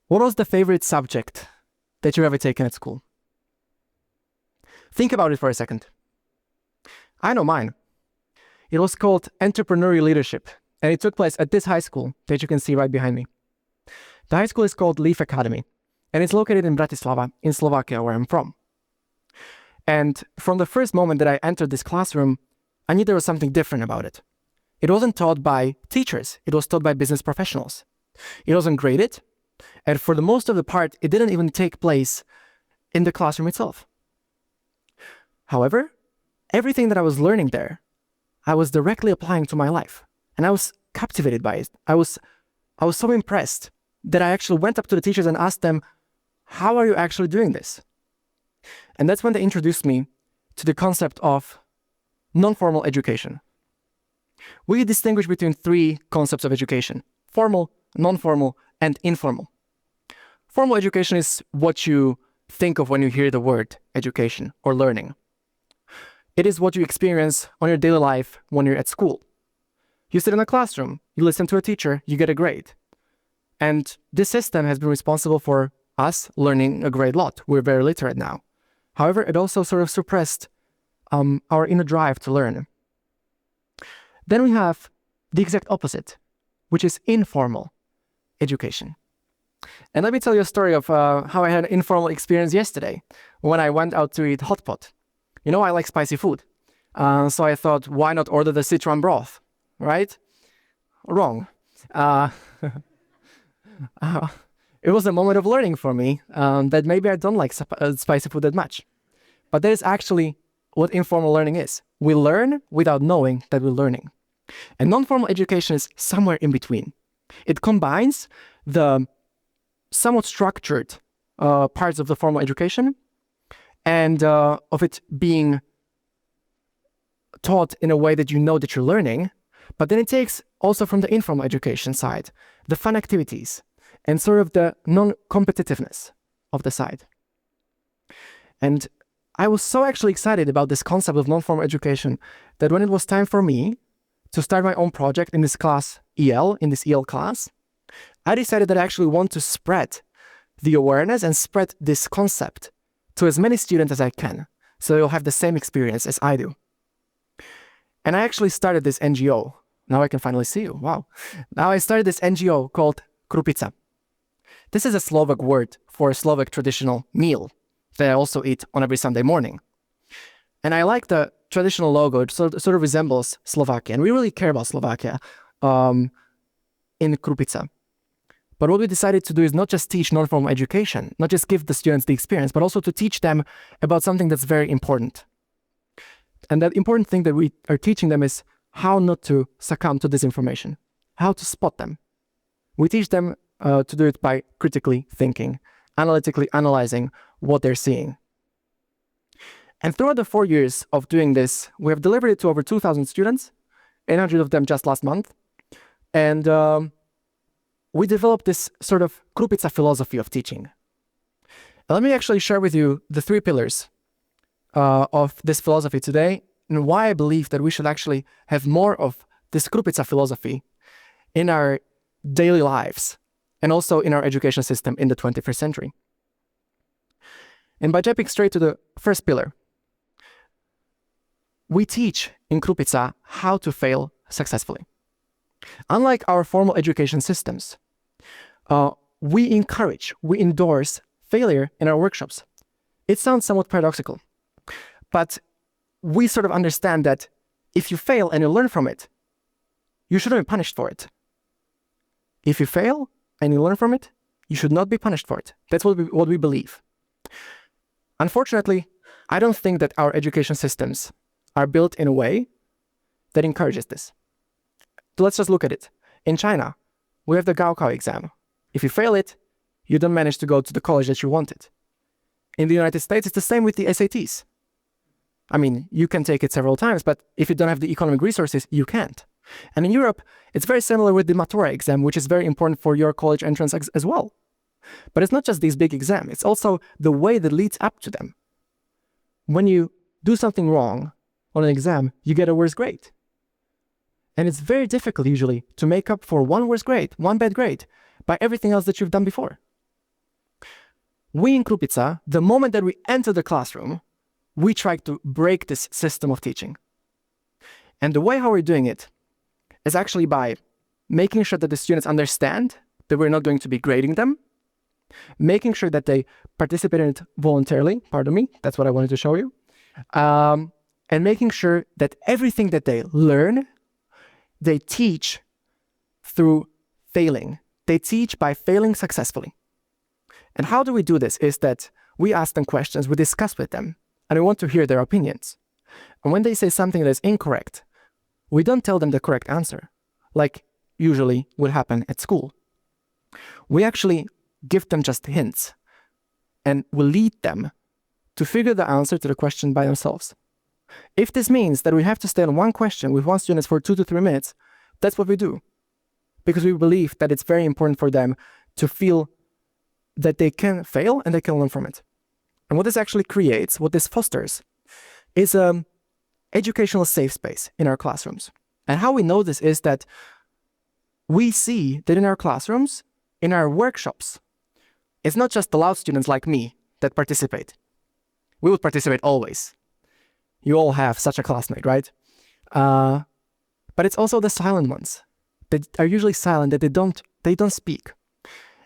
What was the favorite subject that you've ever taken at school? Think about it for a second. I know mine. It was called Entrepreneurial Leadership, and it took place at this high school that you can see right behind me. The high school is called Leaf Academy, and it's located in Bratislava, in Slovakia, where I'm from. And from the first moment that I entered this classroom, I knew there was something different about it. It wasn't taught by teachers, it was taught by business professionals. It wasn't graded, and for the most of the part, it didn't even take place in the classroom itself. However, everything that I was learning there, I was directly applying to my life, and I was captivated by it. I was so impressed that I actually went up to the teachers and asked them, how are you actually doing this? And that's when they introduced me to the concept of non-formal education. We distinguish between three concepts of education: formal, non-formal, and informal. Formal education is what you think of when you hear the word education or learning. It is what you experience on your daily life when you're at school. You sit in a classroom, you listen to a teacher, you get a grade. And this system has been responsible for us learning a great lot. We're very literate now. However, it also sort of suppressed our inner drive to learn. Then we have the exact opposite, which is informal education. And let me tell you a story of how I had an informal experience yesterday when I went out to eat hot pot. You know, I like spicy food. So I thought, why not order the Sichuan broth, right? Wrong. It was a moment of learning for me that maybe I don't like spicy food that much. But that is actually what informal learning is. We learn without knowing that we're learning. And non-formal education is somewhere in between. It combines the somewhat structured parts of the formal education and of it being taught in a way that you know that you're learning, but then it takes also from the informal education side, the fun activities, and sort of the non-competitiveness of the side. And I was so actually excited about this concept of non-formal education that when it was time for me to start my own project in this class EL, in this EL class, I decided that I actually want to spread the awareness and spread this concept to as many students as I can, so they'll have the same experience as I do. And I actually started this NGO. Now I can finally see you, wow. Now I started this NGO called Krupica. This is a Slovak word for a Slovak traditional meal that I also eat on every Sunday morning. And I like the traditional logo. It sort of resembles Slovakia, and we really care about Slovakia in Krupica. But what we decided to do is not just teach non-formal education, not just give the students the experience, but also to teach them about something that's very important. And that important thing that we are teaching them is how not to succumb to disinformation, how to spot them. We teach them to do it by critically thinking, analytically analyzing what they're seeing. And throughout the 4 years of doing this, we have delivered it to over 2,000 students, 800 of them just last month. And we developed this sort of Krupica philosophy of teaching. Now, let me actually share with you the 3 pillars of this philosophy today and why I believe that we should actually have more of this Krupica philosophy in our daily lives and also in our education system in the 21st century. And by jumping straight to the first pillar, we teach in Krupica how to fail successfully. Unlike our formal education systems, we encourage, we endorse failure in our workshops. It sounds somewhat paradoxical, but we sort of understand that if you fail and you learn from it, you shouldn't be punished for it. If you fail and you learn from it, you should not be punished for it. That's what we believe. Unfortunately, I don't think that our education systems are built in a way that encourages this. So let's just look at it. In China, we have the Gaokao exam. If you fail it, you don't manage to go to the college that you wanted. In the United States, it's the same with the SATs. I mean, you can take it several times, but if you don't have the economic resources, you can't. And in Europe, it's very similar with the Matura exam, which is very important for your college entrance as well. But it's not just these big exams, it's also the way that leads up to them. When you do something wrong on an exam, you get a worse grade. And it's very difficult usually to make up for one worse grade, one bad grade, by everything else that you've done before. we in Krupica, the moment that we enter the classroom, we try to break this system of teaching. And the way how we're doing it is actually by making sure that the students understand that we're not going to be grading them, making sure that they participate in it voluntarily, pardon me, that's what I wanted to show you, and making sure that everything that they learn, they teach through failing. They teach by failing successfully. And how do we do this is that we ask them questions, we discuss with them, and we want to hear their opinions. And when they say something that is incorrect, we don't tell them the correct answer, like usually would happen at school. We actually give them just hints, and we lead them to figure the answer to the question by themselves. If this means that we have to stay on one question with one student for 2 to 3 minutes, that's what we do. Because we believe that it's very important for them to feel that they can fail and they can learn from it. And what this actually creates, what this fosters, is an educational safe space in our classrooms. And how we know this is that we see that in our classrooms, in our workshops, it's not just the loud students like me that participate. We would participate always. You all have such a classmate, right? But it's also the silent ones that are usually silent, that they don't speak.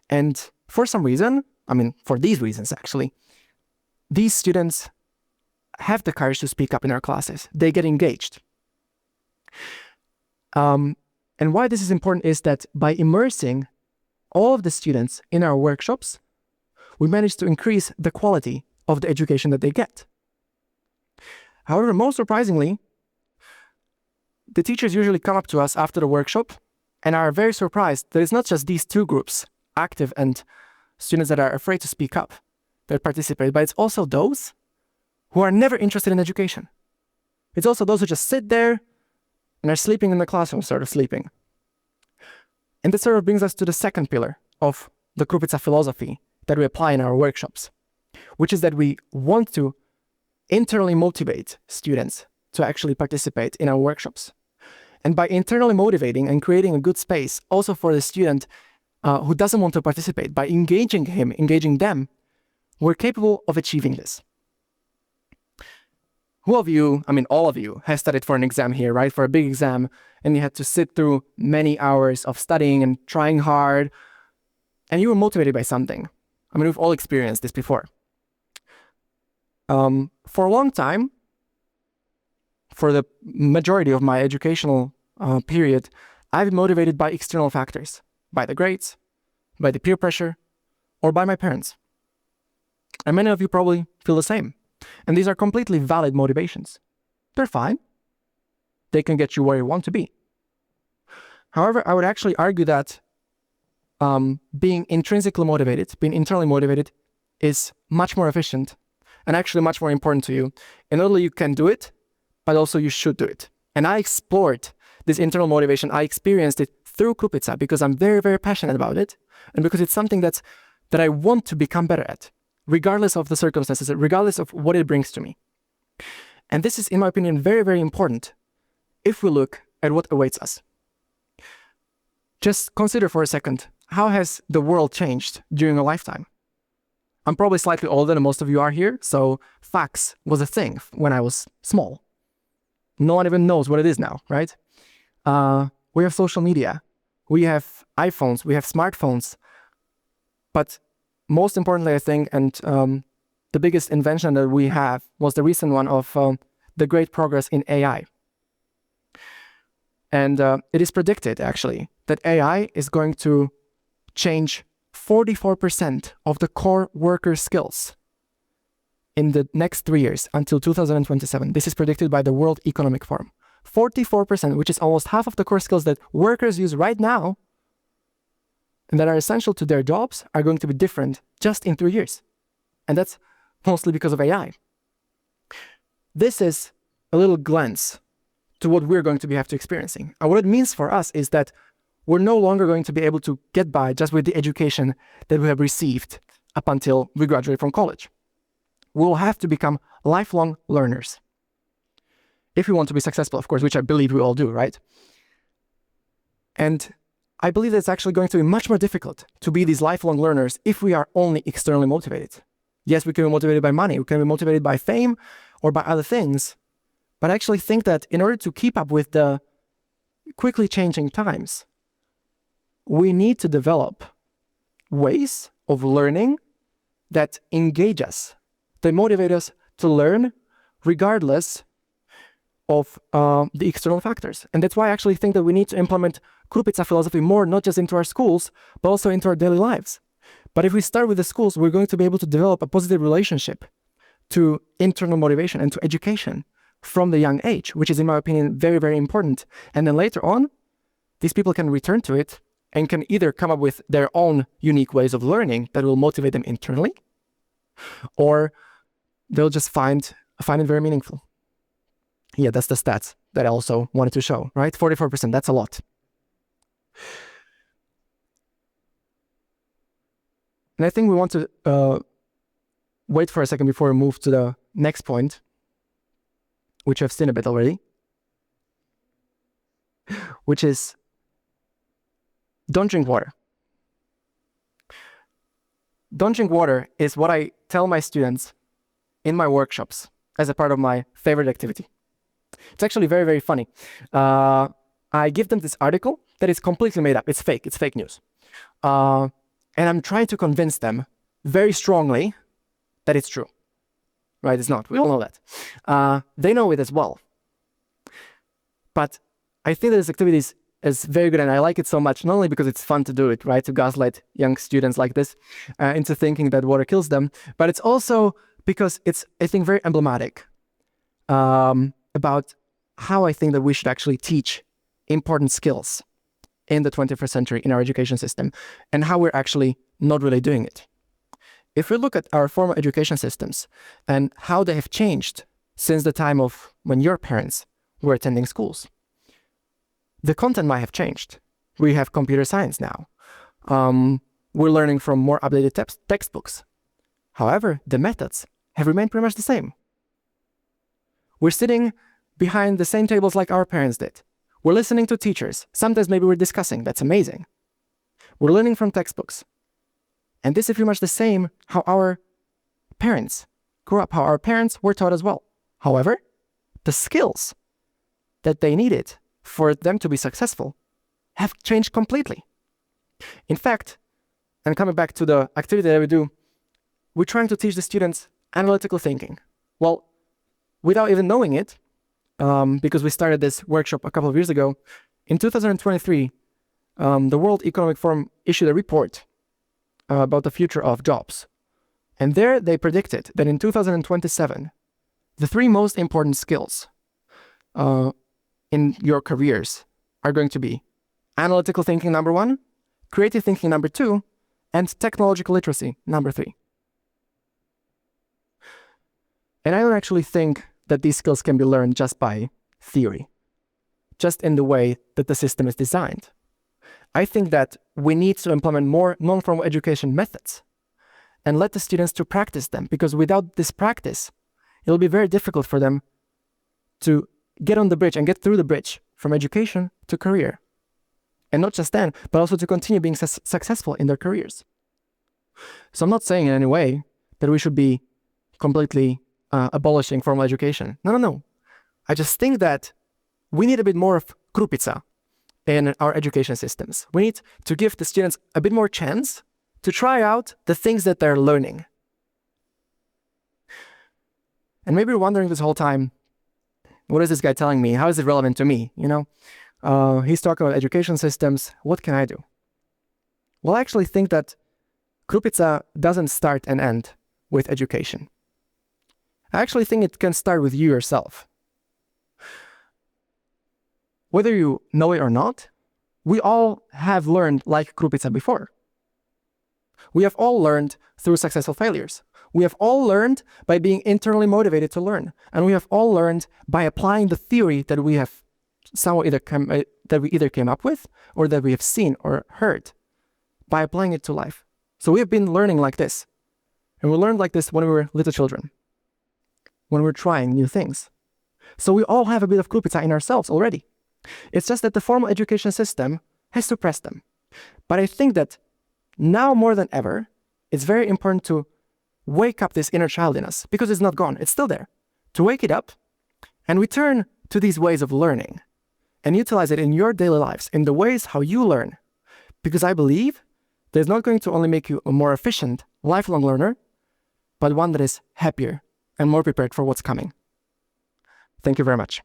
And for some reason, for these reasons actually, these students have the courage to speak up in our classes. They get engaged. And why this is important is that by immersing all of the students in our workshops, we manage to increase the quality of the education that they get. However, most surprisingly, the teachers usually come up to us after the workshop and are very surprised that it's not just these two groups, active and students that are afraid to speak up, that participate, but it's also those who are never interested in education. It's also those who just sit there and are sleeping in the classroom, sort of sleeping. And this sort of brings us to the second pillar of the Krupica philosophy that we apply in our workshops, which is that we want to internally motivate students to actually participate in our workshops. And by internally motivating and creating a good space also for the student who doesn't want to participate, by engaging them, we're capable of achieving this. Who of you, all of you, has studied for an exam here, right? For a big exam, and you had to sit through many hours of studying and trying hard, and you were motivated by something. We've all experienced this before. For a long time, for the majority of my educational period, I've been motivated by external factors, by the grades, by the peer pressure, or by my parents. And many of you probably feel the same. And these are completely valid motivations. They're fine. They can get you where you want to be. However, I would actually argue that being intrinsically motivated, being internally motivated, is much more efficient and actually much more important to you. And not only you can do it, but also you should do it. And I explored this internal motivation. I experienced it through Krupica because I'm very, very passionate about it, and because it's something that I want to become better at, regardless of the circumstances, regardless of what it brings to me. And this is, in my opinion, very, very important if we look at what awaits us. Just consider for a second, how has the world changed during a lifetime? I'm probably slightly older than most of you are here, so fax was a thing when I was small. No one even knows what it is now, right? We have social media, we have iPhones, we have smartphones. But most importantly, I think, and the biggest invention that we have was the recent one of the great progress in AI. And it is predicted, actually, that AI is going to change 44% of the core worker skills in the next 3 years until 2027. This is predicted by the World Economic Forum. 44%, which is almost half of the core skills that workers use right now and that are essential to their jobs, are going to be different just in 3 years. And that's mostly because of AI. This is a little glance to what we're going to have to experiencing. And what it means for us is that we're no longer going to be able to get by just with the education that we have received up until we graduate from college. We will have to become lifelong learners. If we want to be successful, of course, which I believe we all do, right? And I believe that it's actually going to be much more difficult to be these lifelong learners if we are only externally motivated. Yes, we can be motivated by money, we can be motivated by fame or by other things, but I actually think that in order to keep up with the quickly changing times, we need to develop ways of learning that engage us, that motivate us to learn regardless of the external factors. And that's why I actually think that we need to implement Krupica philosophy more, not just into our schools, but also into our daily lives. But if we start with the schools, we're going to be able to develop a positive relationship to internal motivation and to education from the young age, which is, in my opinion, very, very important. And then later on, these people can return to it and can either come up with their own unique ways of learning that will motivate them internally, or they'll just find it very meaningful. Yeah, that's the stats that I also wanted to show, right? 44%, that's a lot. And I think we want to wait for a second before we move to the next point, which I've seen a bit already, which is don't drink water. Don't drink water is what I tell my students in my workshops as a part of my favorite activity. It's actually very, very funny. I give them this article that is completely made up. It's fake news. And I'm trying to convince them very strongly that it's true. Right, it's not. We all know that. They know it as well. But I think that this activity is very good, and I like it so much, not only because it's fun to do it, right, to gaslight young students like this into thinking that water kills them, but it's also because it's, I think, very emblematic about how I think that we should actually teach important skills in the 21st century in our education system, and how we're actually not really doing it. If we look at our formal education systems and how they have changed since the time of when your parents were attending schools, the content might have changed. We have computer science now. We're learning from more updated textbooks. However, the methods have remained pretty much the same. We're sitting behind the same tables like our parents did. We're listening to teachers. Sometimes maybe we're discussing. That's amazing. We're learning from textbooks. And this is pretty much the same how our parents grew up, how our parents were taught as well. However, the skills that they needed for them to be successful have changed completely. In fact, and coming back to the activity that we do, we're trying to teach the students analytical thinking. Well, without even knowing it, because we started this workshop a couple of years ago, in 2023, the World Economic Forum issued a report about the future of jobs. And there they predicted that in 2027, the 3 most important skills in your careers are going to be analytical thinking, number 1, creative thinking, number 2, and technological literacy, number 3. And I don't actually think that these skills can be learned just by theory, just in the way that the system is designed. I think that we need to implement more non-formal education methods and let the students to practice them, because without this practice, it'll be very difficult for them to get on the bridge and get through the bridge from education to career. And not just then, but also to continue being successful in their careers. So I'm not saying in any way that we should be completely abolishing formal education. No. I just think that we need a bit more of Krupica in our education systems. We need to give the students a bit more chance to try out the things that they're learning. And maybe you're wondering this whole time, what is this guy telling me? How is it relevant to me? He's talking about education systems. What can I do? Well, I actually think that Krupica doesn't start and end with education. I actually think it can start with you yourself. Whether you know it or not, we all have learned like Krupica before. We have all learned through successful failures. We have all learned by being internally motivated to learn. And we have all learned by applying the theory that we have somehow either came up with, or that we have seen or heard, by applying it to life. So we have been learning like this. And we learned like this when we were little children, when we're trying new things. So we all have a bit of Krupica in ourselves already. It's just that the formal education system has suppressed them. But I think that now more than ever, it's very important to wake up this inner child in us, because it's not gone, it's still there. To wake it up and return to these ways of learning and utilize it in your daily lives, in the ways how you learn. Because I believe that it's not going to only make you a more efficient, lifelong learner, but one that is happier and more prepared for what's coming. Thank you very much.